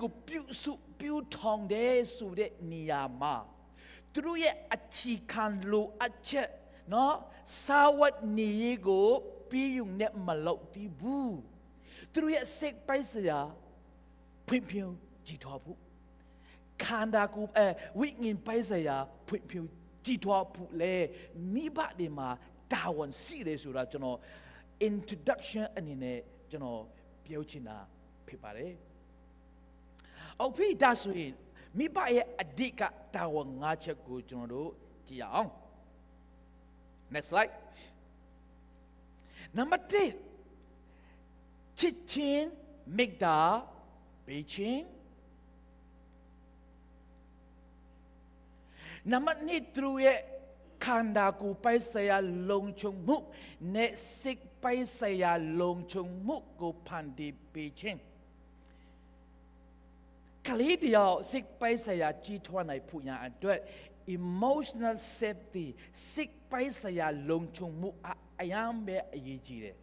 ကိုပြုထောင်တဲ့ဆိုတဲ့နေရာမှာသူတို့ရဲ့အခြေခံလိုအပ်ချက်နော်စာဝတ်နေရေးကိုပြီးယူနေမလို့ဒီဘူးသူတို့ရဲ့စိတ်ပိုက်စရာဖွံ့ဖြိုးကြည်ထွားဖို့ခန္ဓာကိုယ်ဝိညာဉ်ပိုက်စရာဖွံ့ဖြိုးကြည်ထွားဖို့လေမိဘတွေမှာတာဝန်ရှိတယ်ဆိုတာကျွန်တော် introduction အနေနဲ့ကျွန်တော်ပြောချင်တာဖြစ်ပါတယ်။အော်ဖိဒါဆိုရင်မိဘရဲ့အဓိကတာဝန်၅ချက်ကိုကျွန်တော်တို့ကြည့်အောင် next slide number 1ချစ်ချင်းမေတ္တာပေးခြင်း number 2သူရဲ့ခန္ဓာကိုယ်ပိုက်ဆရာလုံခြုံမှုနဲ့စိတ်ပိုက်ဆရာလုံခြုံမှုကိုဖန်တီးပေးခြင်းကလေးတယောက်စိတ်ပိုက်ဆရာကြီးထွားနိုင်ဖို့ရန်အတွက် emotional safety စိတ်ပိုက်ဆရာလုံခြုံမှုအယံပဲအရေးကြီးတယ်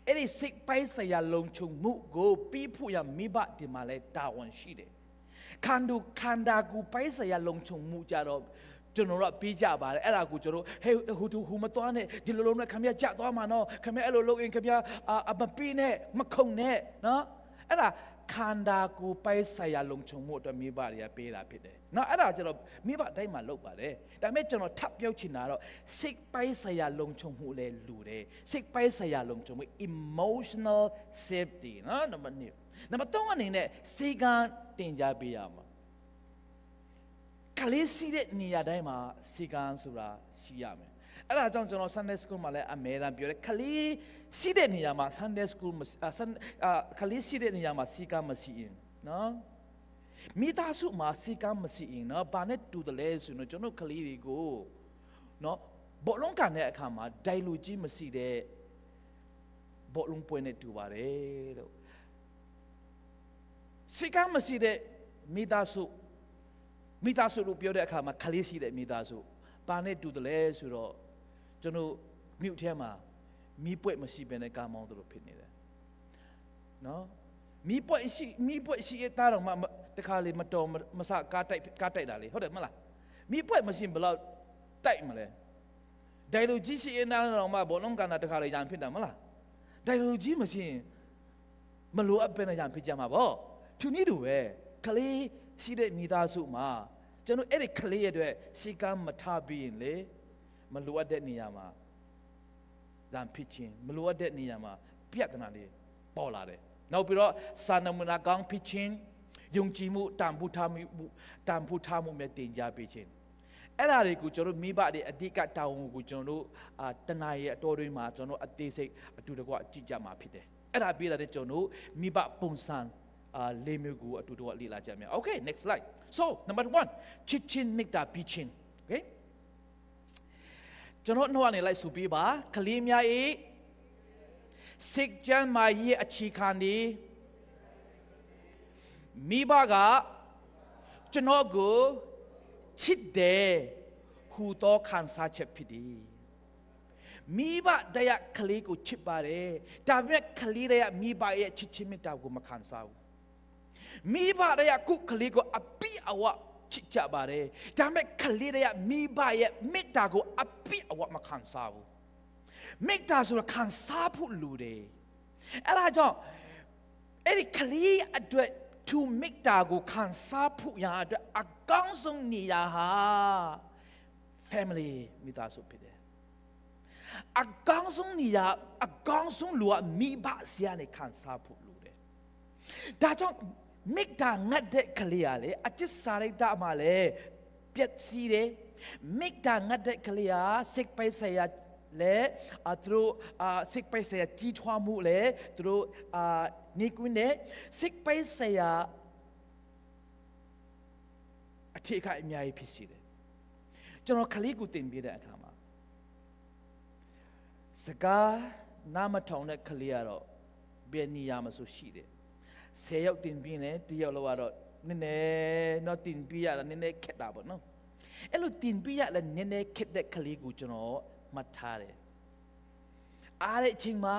အဲ့ဒီစိတ်ပိုက်ဆရာလုံခြုံမှုကိုပြီးဖို့ရမိဘဒီမှာလဲတာဝန်ရှိတယ်ခန္ဓာကိုယ်ပိုက်ဆရာလုံခြုံမှုကြတော့ကျွန်တော်တို့ပြီးကြပါတယ်အဲ့ဒါကိုကျွန်တော်ဟိုမသွားနဲ့ဒီလိုလုံးနဲ့ခင်ဗျာကြသွားမှာနော်ခင်ဗျာအဲ့လိုလုပ်ရင်ခင်ဗျာမပြီးနဲ့မခုံနဲ့နော်အဲ့ဒါခန္ဓာကိုယ်ပိုက်ဆရာလုံခြုံမှုအတွက်မိဘတွေကပေးတာဖြစ်တယ်နော်အဲ့ဒါကျွန်တော်မိဘတိုင်းမှာလုပ်ပါတယ်ဒါပေမဲ့ကျွန်တော်ထပ်ပြောချင်တာတော့စိတ်ပိုက်ဆရာလုံခြုံမှုလဲလူတယ်စိတ်ပိုက်ဆရာလုံခြုံမှု emotional safety နော်နံပါတ်2နံပါတ်3အနေနဲ့စေကံတင်ကြပေးရမှာကလေးရှိတဲ့နေရာတိုင်းမှာစေကံဆိုတာရှိရမယ်အဲ့ဒါကြောင့်ကျွန်တော် Sunday School မှာလည်းအမြဲတမ်းပြောတယ်ကလေးရှိတဲ့နေရာမှာ Sunday School ကလေးရှိတဲ့နေရာမှာစေကံမရှိရင်နော်မိသားစုမှာစေကံမရှိရင်နော်ဘာနဲ့တူတယ်လဲဆိုတော့ကျွန်တော်ကလေးတွေကိုနော်ဘောလုံးကန်တဲ့အခါမှာဒိုင်လူကြီးမရှိတဲ့ဘောလုံးပွဲနဲ့တူပါတယ်လို့စေကံမရှိတဲ့မိသားစုလို့ပြောတဲ့အခါမှာကလေးရှိတဲ့မိသားစုဘာနဲ့တူတယ်လဲဆိုတော့ကျွန်တော်မြို့ထဲမှာမီးပွက်မရှိဘဲနဲ့ကားမောင်းတို့ဖြစ်နေတယ်နော်မီးပွက်ရှိတဲ့တားတော့မှတခါလေမတော်မဆကားတိုက်တာလေဟုတ်တယ်မလားမီးပွက်မရှိဘယ်လောက်တိုက်မလဲဒိုင်လူကြီးရှိတဲ့နားတော့မှဘောလုံးကန်တာတခါလေရံဖြစ်တာမလားဒိုင်လူကြီးမရှိရင်မလိုအပ်ပဲနဲ့ရံဖြစ်ကြမှာပေါ့သူနည်းတူပဲကလေးရှိတဲ့မိသားစုမှာကျွန်တော်အဲ့ဒီကလေးရဲ့အတွက်စီကံမထားပြီးရင်လေမလိုအပ်တဲ့နေရာမှာဒါဖြစ်ချင်းမလိုအပ်တဲ့နေရာမှာပြဿနာလေးပေါ်လာတယ်နောက်ပြီးတော့စာနမနာကောင်းဖြစ်ချင်းယုံကြည်မှုတန်ဖိုးထားမှုနဲ့တင်ကြပေးခြင်းအဲ့ဒါတွေကိုကျွန်တော်မိဘတွေအဓိကတာဝန်ကိုကျွန်တော်တို့တဏှာရဲ့အတော်တွေမှာကျွန်တော်အသေးစိတ်အတူတကွကြည့်ကြမှာဖြစ်တယ်အဲ့ဒါပြီးတဲ့ကျွန်တော်မိဘပုံစံလေးမျိုးကိုအတူတူလေ့လာကြမယ် Okay next slide so number 1ချစ်ချင်းမေတ္တာပေးခြင်း Okay ကျွန်တော်နှုတ်အနေလိုက်ဆိုပြီးပါကလေးများ၏စိတ်ကြမ်းမာရေးအခြေခံဒီမိဘကကျွန်တော်ကိုချစ်တယ်ဟူသောခံစားချက်ဖြစ်သည်မိဘတရားကလေးကိုချစ်ပါတယ်ဒါပေမဲ့ကလေးတရားမိဘရဲ့ချစ်ချင်းမေတ္တာကိုမခံစားဘူးမိဘတရားကိုကလေးကိုအပိအဝချစ်ကြပါတယ်ဒါပေမဲ့ကလေးတရားမိဘရဲ့မေတ္တာကိုအပိအဝမခံစားဘူးမေတ္တာဆိုတာခံစားဖို့လိုတယ်အဲ့ဒါကြောင့်အဲ့ဒီကလေးအတွက်သူမေတ္တာကိုခံစားဖို့ရအတွက်အကောင်းဆုံးနေရာဟာ family မိသားစုဖြစ်တယ်အကောင်းဆုံးနေရာအကောင်းဆုံးလူကမိဘစီကနေခံစားဖို့လိုတယ်ဒါကြောင့်မေတ္တာငတ်တဲ့ကလေးရလေအကျစ်စာရိတ္တမှာလေပျက်စီးတယ်မေတ္တာငတ်တဲ့ကလေးဟာစိတ်ပိုက်ဆရာလေသူတို့စိတ်ပိုက်ဆရာကြီးထွားမှုလေသူတို့နေကွင်းနဲ့စိတ်ပိုက်ဆရာအထည်ကအများကြီးဖြစ်ရှိတယ်ကျွန်တော်ကလေးကိုတင်ပြတဲ့အခါမှာစကားနားမထောင်တဲ့ကလေးကတော့ဘယ်နေရာမှာဆိုရှိတယ်10ယောက်တင်ပြနေတယောက်လောက်ကတော့နည်းနည်းတော့တင်ပြရတာနည်းနည်းခက်တာပေါ့နော်အဲ့လိုတင်ပြရလဲနည်းနည်းခက်တဲ့ကလေးကိုကျွန်တော်မှတ်ထားတယ်အားတဲ့အချိန်မှာ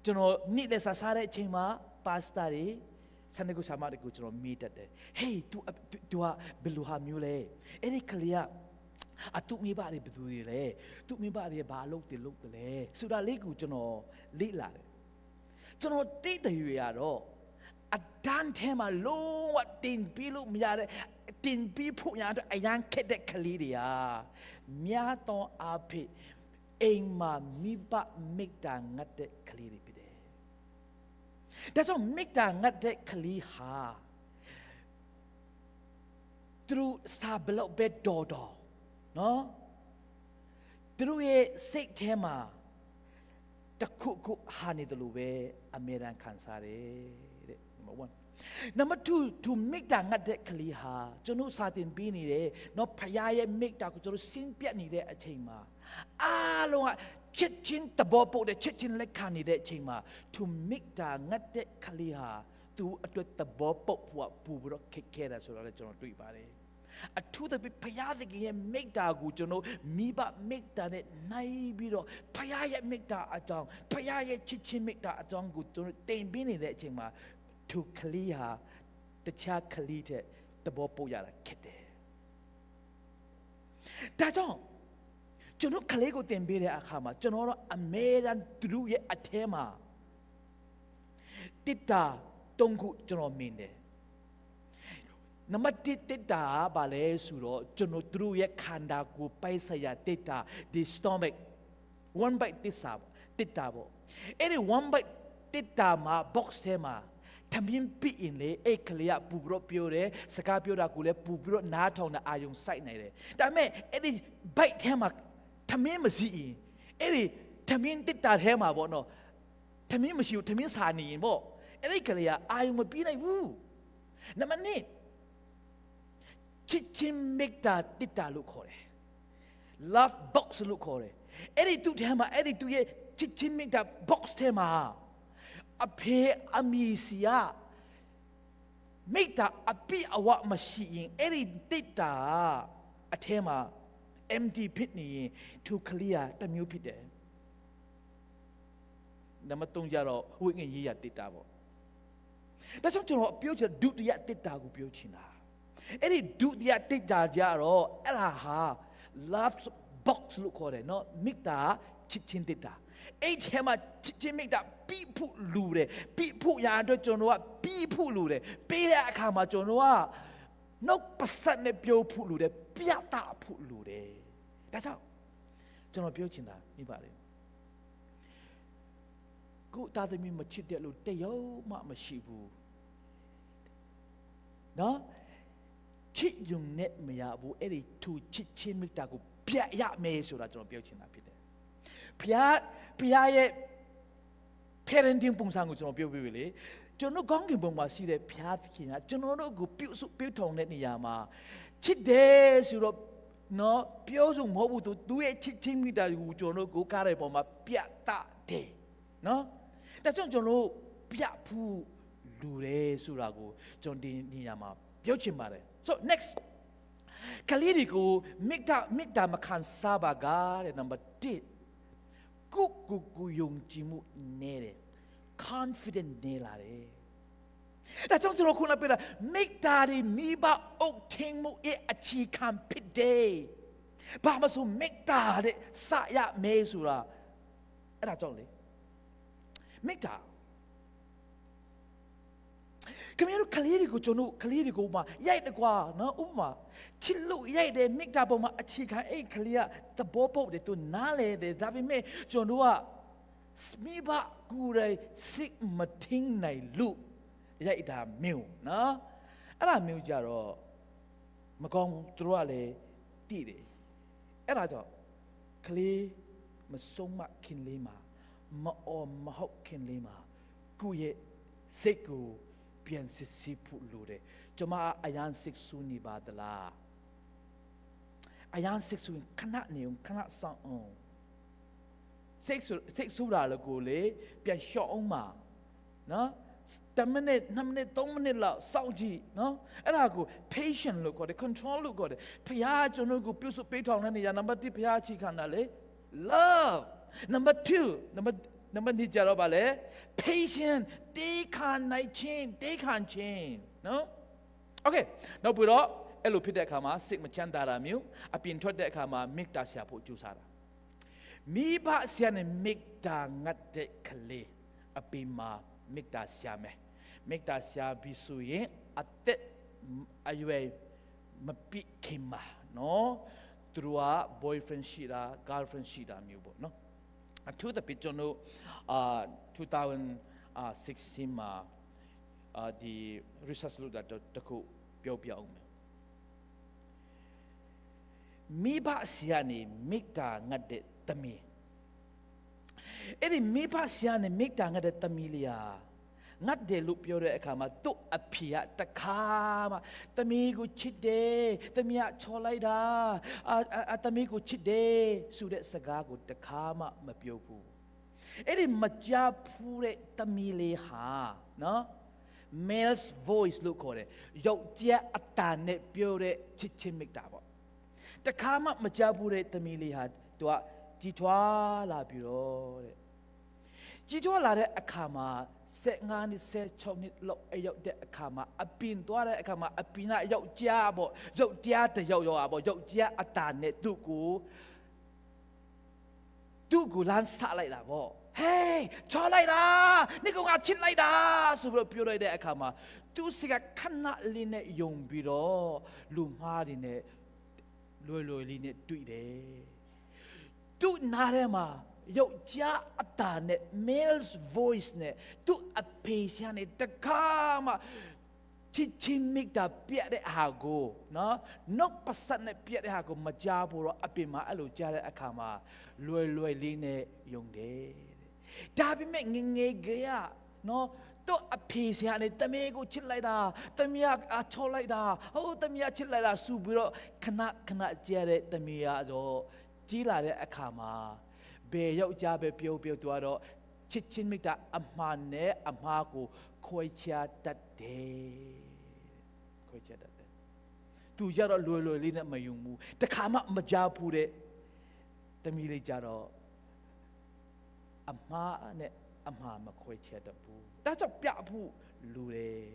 ကျွန်တော်နေ့လက်စားတဲ့အချိန်မှာပ pastor တွေဆန်နေကိုဆာမတွေကိုကျွန်တော်မေးတတ်တယ် hey tu ကဘယ်လိုဟာမျိုးလဲအဲ့ဒီကလေးကအတူမိဘတွေဘယ်သူတွေလဲသူမိဘတွေဘာလုပ်တယ်လဲဆိုတာလေးကိုကျွန်တော်လေ့လာတယ်ကျွန်တော်တိတ်တရွေရတော့အတန်းထဲမှာလုံးဝတင်ပြီးလို့မရတဲ့တင်ပြီးဖို့ရတဲ့အရန်ခက်တဲ့ကလေးတွေကများသောအားဖြင့်အိမ်မှာမိဘမိတ္တာငတ်တဲ့ကလေးတွေဖြစ်တယ်ဒါကြောင့်မိတ္တာငတ်တဲ့ကလေးဟာသူစာဘလောက်ပဲတော်နော်သူတို့ရဲ့စိတ်ထဲမှာတခုခုဟာနေတယ်လို့ပဲအမြဲတမ်းခံစားတယ်တဲ့ number 2 to make တာငတ်တဲ့ကလေးဟာကျွန်တော်စာတင်ပေးနေတယ်နော်ဖယားရဲ့ make တာကိုကျွန်တော်ရှင်းပြနေတဲ့အချိန်မှာအားလုံးကချက်ချင်းတဘောပို့တဲ့ချက်ချင်းလက်ခံနေတဲ့အချိန်မှာ to make တာငတ်တဲ့ကလေးဟာသူအတွက်တဘောပို့ဖို့ပူပြီးတော့ခက်ခဲတာဆိုတော့လည်းကျွန်တော်တွေ့ပါတယ်အထူးသဖြင့်ဖယားသခင်ရဲ့မိတ္တာကိုကျွန်တော်မိဘမိတ္တာနဲ့နိုင်ပြီးတော့ဖယားရဲ့မိတ္တာအကြောင်းဖယားရဲ့ချစ်ချင်းမိတ္တာအကြောင်းကိုကျွန်တော်တင်ပေးနေတဲ့အချိန်မှာသူကလေးဟာတခြားကလေးတဲ့တဘောပို့ရတာခက်တယ်ဒါကြောင့်ကျွန်တော်ကလေးကိုတင်ပေးတဲ့အခါမှာကျွန်တော်တို့အမေရန်သူရဲ့အထဲမှာတစ်တာတုံးခုကျွန်တော်မြင်တယ်နံပါတ်1တစ်တာဘာလဲဆိုတော့ကျွန်တော်တို့ရဲ့ခန္ဓာကိုယ်ပိုက်ဆိုင်ရာတစ်တာ the stomach one bite တစ်တာပေါ့အဲ့ဒီ one bite တစ်တာမှာ box ထဲမှာထမင်းပြင်းလေအဲ့ကလေးကပူပြီးတော့ပြောတယ်စကားပြောတာကိုလည်းပူပြီးတော့နားထောင်တဲ့အာယုံစိုက်နေတယ်ဒါပေမဲ့အဲ့ဒီ bite ထဲမှာထမင်းမရှိရင်အဲ့ဒီထမင်းတစ်တာထဲမှာပေါ့နော်ထမင်းမရှိဘူးထမင်းစာနေရင်ပေါ့အဲ့ဒီကလေးကအာယုံမပြနိုင်ဘူးနံပါတ်2ချစ်ချင်းမိတ္တာတစ်တာလို့ခေါ်တယ် love box လို့ခေါ်တယ်အဲ့ဒီသူ့ထဲမှာအဲ့ဒီသူ့ရဲ့ချစ်ချင်းမိတ္တာ box ထဲမှာအဖေအမီစီယာမိတ္တာအပိအဝမရှိရင်အဲ့ဒီတစ်တာအထဲမှာ empty ဖြစ်နေရင်သူကလေးကတစ်မျိုးဖြစ်တယ်နံပါတ်3ကျတော့ဝိင္ရေးရတစ်တာပေါ့ဒါကြောင့်ကျွန်တော်ပြောချင်ဒုတိယတစ်တာကိုပြောချင်တာအဲ့ဒီဒုတိယတစ်တာကြတော့အဲ့ဒါဟာ love box လို့ခေါ်တယ်နော်မိတ္တာချစ်ချင်းတစ်တာအဲ့ထဲမှာချစ်ချင်းမိတ္တာပြီးဖို့လူတယ်ပြီးဖို့ရာအတွက်ကျွန်တော်ကပြီးဖို့လူတယ်ပေးတဲ့အခါမှာကျွန်တော်ကနှုတ်ပတ်ဆက်နဲ့ပြောဖို့လူတယ်ပြတာဖို့လူတယ်ဒါကြောင့်ကျွန်တော်ပြောချင်တာမိပါတယ်ကိုယ်သားသမီးမချစ်တဲ့လို့တယောက်မှမရှိဘူးနော်ချစ်ယုံနဲ့မရဘူးအဲ့ဒီသူချစ်ချင်းမိတ္တာကိုပြရမယ်ဆိုတာကျွန်တော်ပြောချင်တာဖြစ်တယ်ဖျားရဲ့ parenting ပုံစံကိုကျွန်တော်ပြောပြပြီလေကျွန်တော်ကောင်းကင်ဘုံမှာရှိတဲ့ဖျားသခင်ကကျွန်တော်တို့ကိုပြုထောင်တဲ့နေရာမှာချစ်တယ်ဆိုတော့နော်ပြောဆိုမဟုတ်ဘူးသူရဲ့ချစ်ချင်းမိတ္တာကိုကျွန်တော်တို့ကိုကားတဲ့ပုံမှာပြတာတယ်နော်ဒါကြောင့်ကျွန်တော်ပြဖို့လူတယ်ဆိုတာကိုကျွန်တော်ဒီနေရာမှာပြောချင်ပါတယ် so next ကလေးတွေကိုမိတ္တာမခံစားပါကတဲ့ number 1ကိုယုံကြည်မှုနေတယ် confident နေလာတယ်ဒါကြောင့်ကျွန်တော်ခုနပြောတာမိတ္တာတွေမိဘအုပ်ထင်းမှုရဲ့အခြေခံဖြစ်တယ်ဘာမှဆိုမိတ္တာတဲ့စရမဲဆိုတာအဲ့ဒါကြောင့်လေမိတ္တာကမင်းတို့ကလေးတွေကိုကျွန်တော်ကလေးတွေကိုမှရိုက်တကွာနော်ဥပမာချစ်လို့ရိုက်တယ်မိတ္တာပေါ်မှာအခြေခံအဲ့ကလေးကသဘောပေါက်တယ်သူနားလေတယ်ဒါပေမဲ့ကျွန်တော်ကမိဘကူရဲစိတ်မထင်းနိုင်လို့ရိုက်တာမျိုးနော်အဲ့ဒါမျိုးကြတော့မကောင်းဘူးသူတို့ကလည်းတည်တယ်အဲ့ဒါကြောင့်ကလေးမဆုံးမခင်လေးမှာမအော်မဟုတ်ခင်လေးမှာကိုယ့်ရဲ့စိတ်ကိုပြန်စစ်စစ်ဖို့လို့တယ်ကျွန်မအယံစိတ်ဆူနေပါသလားအယံစိတ်ဆူခဏနေခဏဆောင်အောင်စိတ်ဆူတာလည်းကိုလေပြန်လျှော့အောင်ပါနော်10 minute 2 minute 3 minute လောက်စောင့်ကြည့်နော်အဲ့ဒါကို patient လို့ခေါ်တယ် control လို့ခေါ်တယ်ဖျားကျွန်တော်ကိုပြုစုပေးထောင်တဲ့နေရာ number 1ဖျားချီခံတာလေ love number 2 နံပါတ်2ကြတော့ဗာလေ patient တေးခံနိုင်ခြင်းနော် okay နောက်ပြီးတော့အဲ့လိုဖြစ်တဲ့အခါမှာစိတ်မချမ်းသာတာမျိုးအပြင်ထွက်တဲ့အခါမှာမေတ္တာရှာဖို့ကြိုးစားတာမိဘဆရာနဲ့မေတ္တာငတ်တဲ့ကလေးအပြင်မှာမေတ္တာရှာမယ်မေတ္တာရှာပြီးဆိုရင်အသက်အရွယ်မပြည့်ခင်မှာနော်သူတို့က boyfriend ရှိတာ girlfriend ရှိတာမျိုးပေါ့နော်အထူးသဖြင့်ကျွန်တော်2016မှာဒီ research လုပ်တာတခုပြောပြအောင်မယ်မိဘဆရာနဲ့မေတ္တာငတ်တဲ့သမီးအဲ့ဒီမိဘဆရာနဲ့မေတ္တာငတ်တဲ့သမီးလေးဟာငတ်တယ်လို့ပြောတဲ့အခါမှာသူ့အဖေကတခါမှသမီးကိုချစ်တယ်သမီးကချော်လိုက်တာသမီးကိုချစ်တယ်ဆိုတဲ့စကားကိုတခါမှမပြောဘူးအဲ့ဒီမကြားဘူးတဲ့သမီးလေးဟာနော် male's voice လို့ခေါ်တယ်ယောက်ျားအတန်နဲ့ပြောတဲ့ချစ်ချင်းမေတ္တာပေါ့တခါမှမကြားဘူးတဲ့သမီးလေးဟာသူကကြီးထွားလာပြီးတော့တဲ့ကြီးထွားလာတဲ့အခါမှာ15နှစ်16နှစ်လောက်အရောက်တဲ့အခါမှာအပင်သွားတဲ့အခါမှာအပင်ကယောက်ျားပေါ့ယောက်ျားတစ်ယောက်ပေါ့ယောက်ျားအတန်နဲ့သူ့ကိုလမ်းဆလိုက်တာပေါ့ဟေးချော်လိုက်တာနေကောင်ကချစ်လိုက်တာဆိုပြီးပြောလိုက်တဲ့အခါမှာသူ့စိတ်ကခဏလေးနဲ့ယုံပြီးတော့လူမှားတွေနဲ့လွယ်လေးနဲ့တွေ့တယ်သူ့နားထဲမှာယောက်ျားအတန်နဲ့ male's voice နဲ့သူ့အဖေရှာနဲ့တခါမှချစ်ချင်းမိတာပြတ်တဲ့ဟာကိုနော်နော့ပစတ်နဲ့ပြတ်တဲ့ဟာကိုမကြားဘူးတော့အပြင်မှာအဲ့လိုကြားတဲ့အခါမှာလွယ်လေးနဲ့ယုံတယ်ဒါပေမဲ့ငငယ်ကရနော်တော့အဖေရှာနဲ့တမီးကိုချစ်လိုက်တာတမီးကချော်လိုက်တာဟိုတမီးကချစ်လိုက်တာစူပြီးတော့ခဏကြားတဲ့တမီးကတော့ကြီးလာတဲ့အခါမှာဘယ်ယောက်ျားပဲပြောသွားတော့ချစ်ချင်းမိတာအမှန်နဲ့အမှားကိုခွဲခြားတတ်တယ်သူကြတော့လွယ်လေးနဲ့မယုံဘူးတခါမှမကြားဘူးတဲ့တမီးလေးကြတော့အမှားနဲ့အမှားမခွဲခြားတတ်ဘူးဒါကြောင့်ပြဖို့လူတယ်